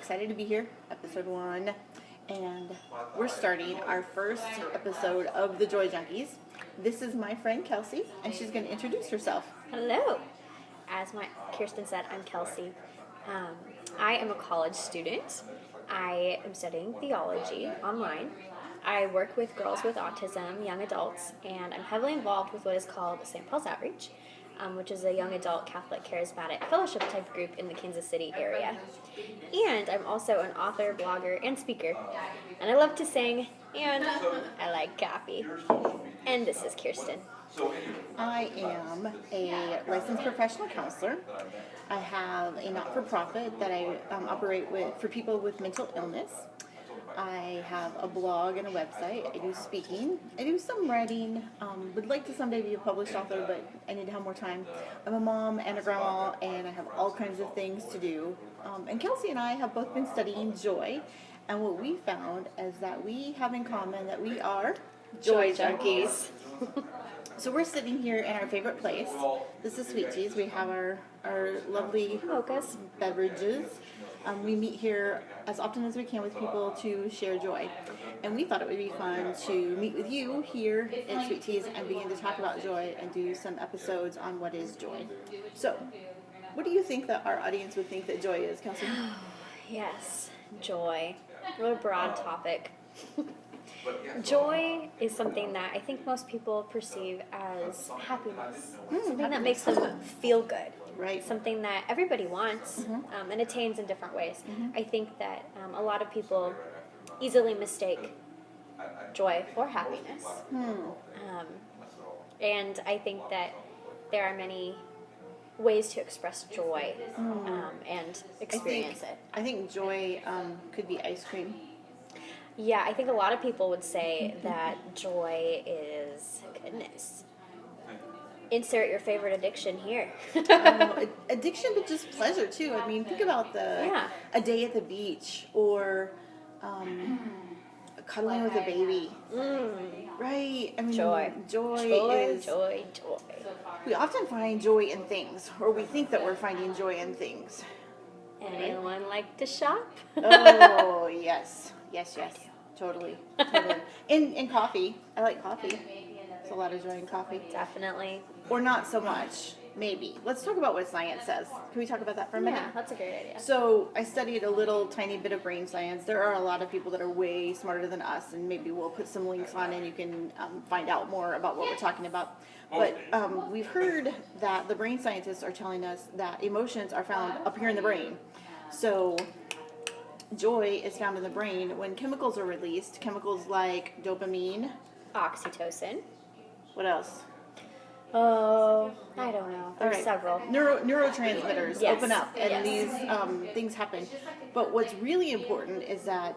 excited to be here, episode 1, and we're starting our first episode of the Joy Junkies. This is my friend Kelsey, and she's going to introduce herself. Hello. As Kirsten said, I'm Kelsey. I am a college student. I am studying theology online. I work with girls with autism, young adults, and I'm heavily involved with what is called St. Paul's Outreach, which is a young adult Catholic charismatic fellowship type group in the Kansas City area. And I'm also an author, blogger, and speaker. And I love to sing, and I like coffee. And this is Kirsten. I am a licensed professional counselor. I have a not-for-profit that I operate with for people with mental illness. I have a blog and a website. I do speaking. I do some writing. Would like to someday be a published author, but I need to have more time. I'm a mom and a grandma, and I have all kinds of things to do. And Kelsey and I have both been studying joy, and what we found is that we have in common that we are Joy Junkies. So we're sitting here in our favorite place. This is Sweet Teas. We have our lovely Mochas. beverages. We meet here as often as we can with people to share joy. And we thought it would be fun to meet with you here at Sweet Teas and begin to talk about joy and do some episodes on what is joy. So, what do you think that our audience would think that joy is, Kelsey? Yes, joy. What a broad topic. Joy is something that I think most people perceive as happiness. Something that makes them feel good. Right. Something that everybody wants and attains in different ways. I think that a lot of people easily mistake joy for happiness. And I think that there are many ways to express joy and experience it. I think joy could be ice cream. Yeah, I think a lot of people would say that joy is goodness. Insert your favorite addiction here. Addiction, but just pleasure too. I mean, think about a day at the beach or cuddling with a baby. Right? I mean, Joy. Joy. Joy. We often find joy in things, or we think that we're finding joy in things. Anyone like to shop? Oh, yes. Yes. Totally. In coffee. I like coffee. There's a lot of joy in coffee. Definitely. Or not so much. Maybe. Let's talk about what science says. Can we talk about that for a minute? Yeah, that's a great idea. So I studied a little tiny bit of brain science. There are a lot of people that are way smarter than us, and maybe we'll put some links on and you can find out more about what we're talking about. But we've heard that the brain scientists are telling us that emotions are found up here in the brain. So joy is found in the brain when chemicals are released, chemicals like dopamine. Oxytocin. What else? Oh, I don't know. There's several. Neurotransmitters open up, and these things happen. But what's really important is that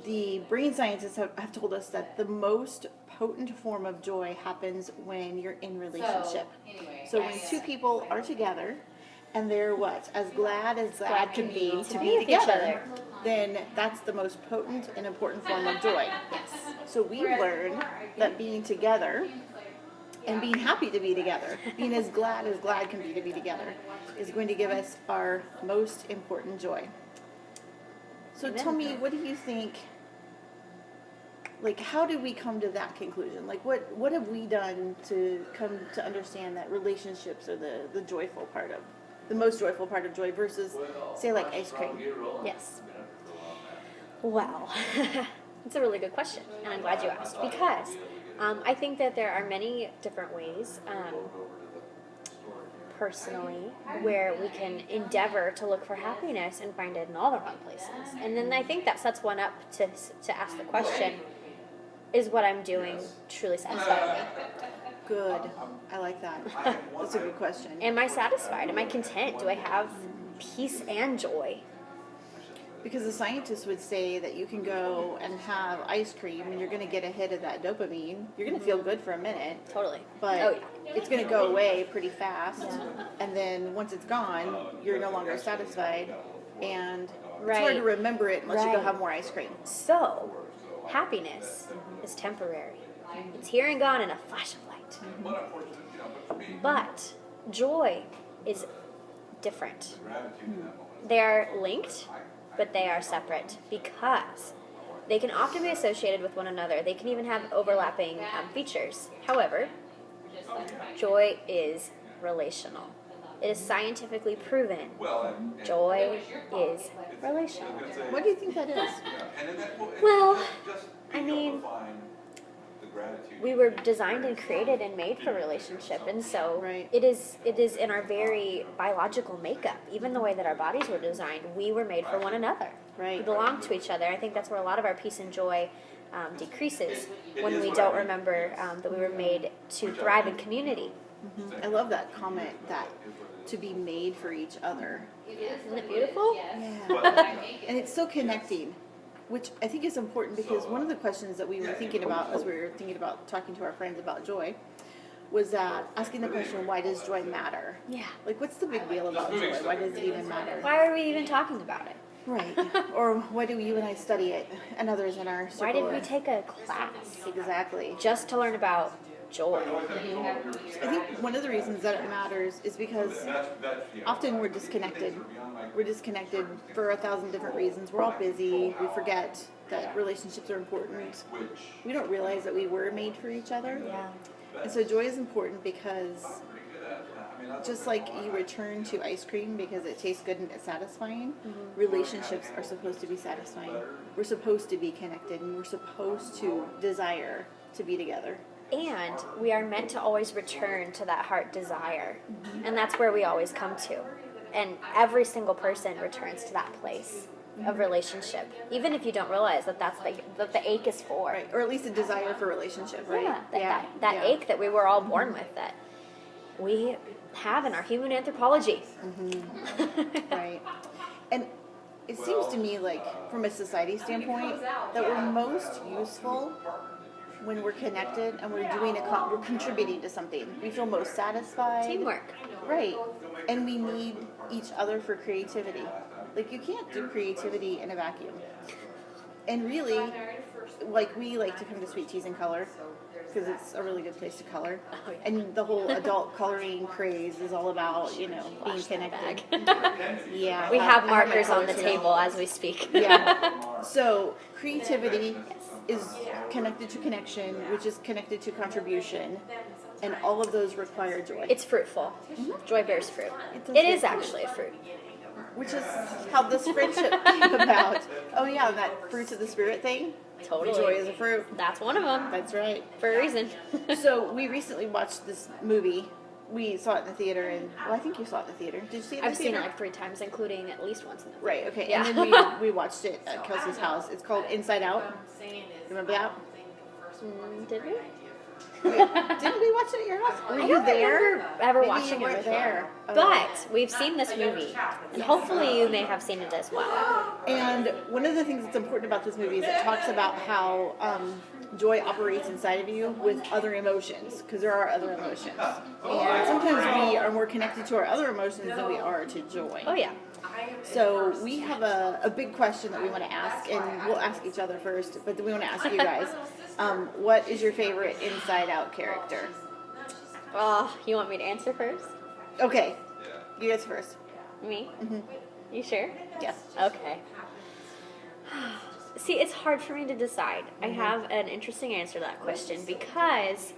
the brain scientists have told us that the most potent form of joy happens when you're in relationship. So when two people are together, and they're as glad can be to be together, then that's the most potent and important form of joy. Yes. So we learn that being together and being happy to be together, being as glad can be to be together, is going to give us our most important joy. So tell me, what do you think, how did we come to that conclusion? What have we done to come to understand that relationships are the joyful part of, the most joyful part of joy versus, say, like ice cream? Yes. Well, that's a really good question, and I'm glad you asked, because I think that there are many different ways, personally, where we can endeavor to look for happiness and find it in all the wrong places. And then I think that sets one up to ask the question, is what I'm doing truly satisfying me? Good. I like that. That's a good question. Am I satisfied? Am I content? Do I have peace and joy? Because the scientists would say that you can go and have ice cream and you're going to get a hit of that dopamine. You're going to feel good for a minute. Totally. But it's going to go away pretty fast. Yeah. And then once it's gone, you're no longer satisfied. And it's hard to remember it unless you go have more ice cream. So, happiness is temporary. It's here and gone in a flash of light. But joy is different. They are linked, but they are separate because they can often be associated with one another. They can even have overlapping features. However, joy is relational. It is scientifically proven. Joy is relational. What do you think that is? Well, I mean, we were designed and created and made for relationship, and so Right. it is in our very biological makeup. Even the way that our bodies were designed, we were made for one another. Right. We belong to each other. I think that's where a lot of our peace and joy decreases when we don't remember that we were made to thrive in community. I love that comment, that to be made for each other. Isn't it beautiful? Yeah. And it's so connecting, which I think is important, because one of the questions that we were thinking about as we were thinking about talking to our friends about joy was that asking the question, why does joy matter? Yeah. Like, what's the big deal about joy? Why does it even matter? Why are we even talking about it? Right. Or why do you and I study it and others in our circle? Why did we take a class Exactly. just to learn about joy? I think one of the reasons that it matters is because often we're disconnected. We're disconnected for 1,000 different reasons. We're all busy. We forget that relationships are important. We don't realize that we were made for each other. Yeah. And so joy is important because just like you return to ice cream because it tastes good and it's satisfying, relationships are supposed to be satisfying. We're supposed to be connected, and we're supposed to desire to be together. And we are meant to always return to that heart desire. And that's where we always come to. And every single person returns to that place of relationship, even if you don't realize that that's that the ache is for. Right. Or at least a desire for relationship, right? Yeah, that ache that we were all born with, that we have in our human anthropology. Right. And it seems to me like, from a society standpoint, that we're most useful when we're connected and we're doing we're contributing to something. We feel most satisfied. Teamwork. Right. And we need each other for creativity. Like, you can't do creativity in a vacuum. And really, like, we like to come to Sweet Teas and color because it's a really good place to color. Oh, yeah. And the whole adult coloring craze is all about, being connected. Yeah. We I have my markers on the colors table as we speak. Yeah. So creativity is connected to connection, which is connected to contribution, and all of those require joy. It's fruitful. Joy bears fruit. does It bear is fruit. actually a fruit. Which is how this friendship came about. Oh yeah, that fruits of the spirit thing. Totally. Joy is a fruit. That's one of them. That's right. For a reason. So we recently watched this movie. We saw it in the theater, and I think you saw it in the theater. Did you see it in the I've seen theater? it like 3 times, including at least once in the Right, okay. Yeah. And then we watched it at Kelsey's house. It's called Inside Out. Remember that? Did we? Didn't we watch it at your house? Were I you don't there? remember ever Maybe watching you it were with there. you. But we've seen this movie, and hopefully you may have seen it as well. And one of the things that's important about this movie is it talks about how joy operates inside of you with other emotions, because there are other emotions. And sometimes we are more connected to our other emotions than we are to joy. Oh yeah. So we have a big question that we want to ask, and we'll ask each other first, but then we want to ask you guys, what is your favorite Inside Out character? Oh, you want me to answer first? Okay, you guys first. Me? You sure? Yes. Okay. See, it's hard for me to decide. I have an interesting answer to that question because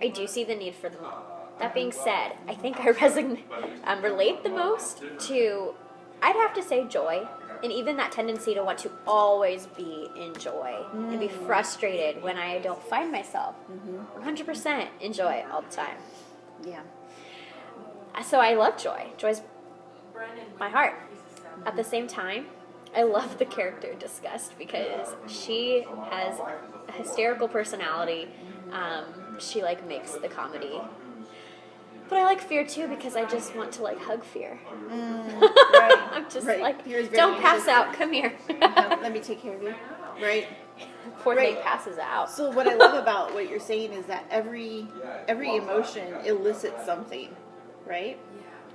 I do see the need for them all. That being said, I think I relate the most to, I'd have to say, joy, and even that tendency to want to always be in joy and be frustrated when I don't find myself 100% in joy all the time. Yeah. So I love joy. Joy's my heart. At the same time, I love the character Disgust because she has a hysterical personality. She makes the comedy. But I like Fear too because I just want to hug Fear. Right. I'm just Fear's very don't pass anxious. out. Come here. Let me take care of you. Right. Poor thing Right. passes out. So what I love about what you're saying is that every emotion elicits something, right?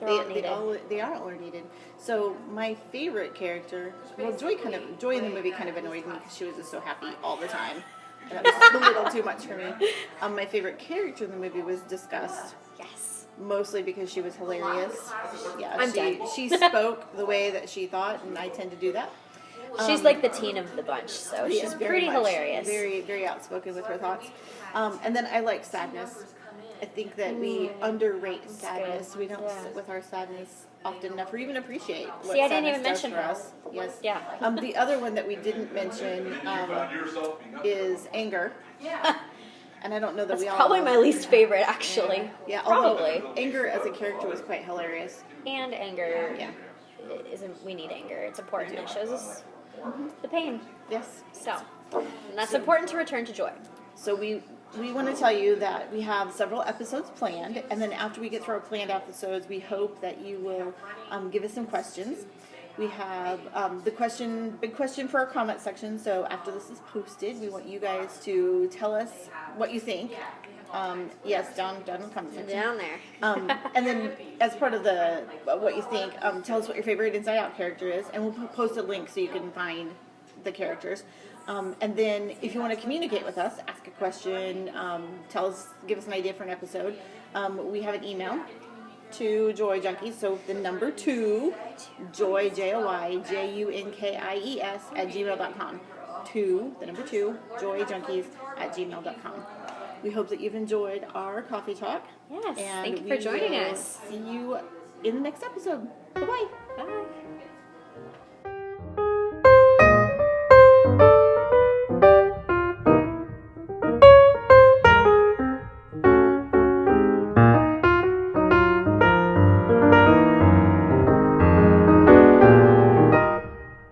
They're all needed. They are all needed. So my favorite character, Joy in the movie kind of annoyed me because she was just so happy all the time. And that was a little too much for me. My favorite character in the movie was Disgust. Yes. mostly because she was hilarious. Yeah, I'm done. she spoke the way that she thought, and I tend to do that. She's like the teen of the bunch, so Yeah, she's very pretty much. hilarious. Very, very outspoken with her thoughts. And then I like sadness. I think that we underrate sadness. good. We don't Yeah. sit with our sadness often enough, or even appreciate what See, I didn't sadness even does mention for her. us. Yes. Yeah. The other one that we didn't mention is anger. And I don't know that That's we all. probably my least favorite, actually. Yeah, Probably. although anger as a character was quite hilarious. And anger. Yeah. We need anger. It's important. It shows us the pain. Yes. So, and that's important to return to joy. So we want to tell you that we have several episodes planned, and then after we get through our planned episodes, we hope that you will give us some questions. We have big question for our comment section. So after this is posted, we want you guys to tell us what you think. Yes, down in the comment section. Down there. And then, as part of the what you think, tell us what your favorite Inside Out character is, and we'll post a link so you can find the characters. And then, if you want to communicate with us, ask a question, give us an idea for an episode. We have an email to JoyJunkies, so the number 2, Joy, JoyJunkies @gmail.com. The number 2, JoyJunkies @gmail.com. We hope that you've enjoyed our coffee talk. Yes, And thank you for joining we will us. See you in the next episode. Bye-bye. Bye.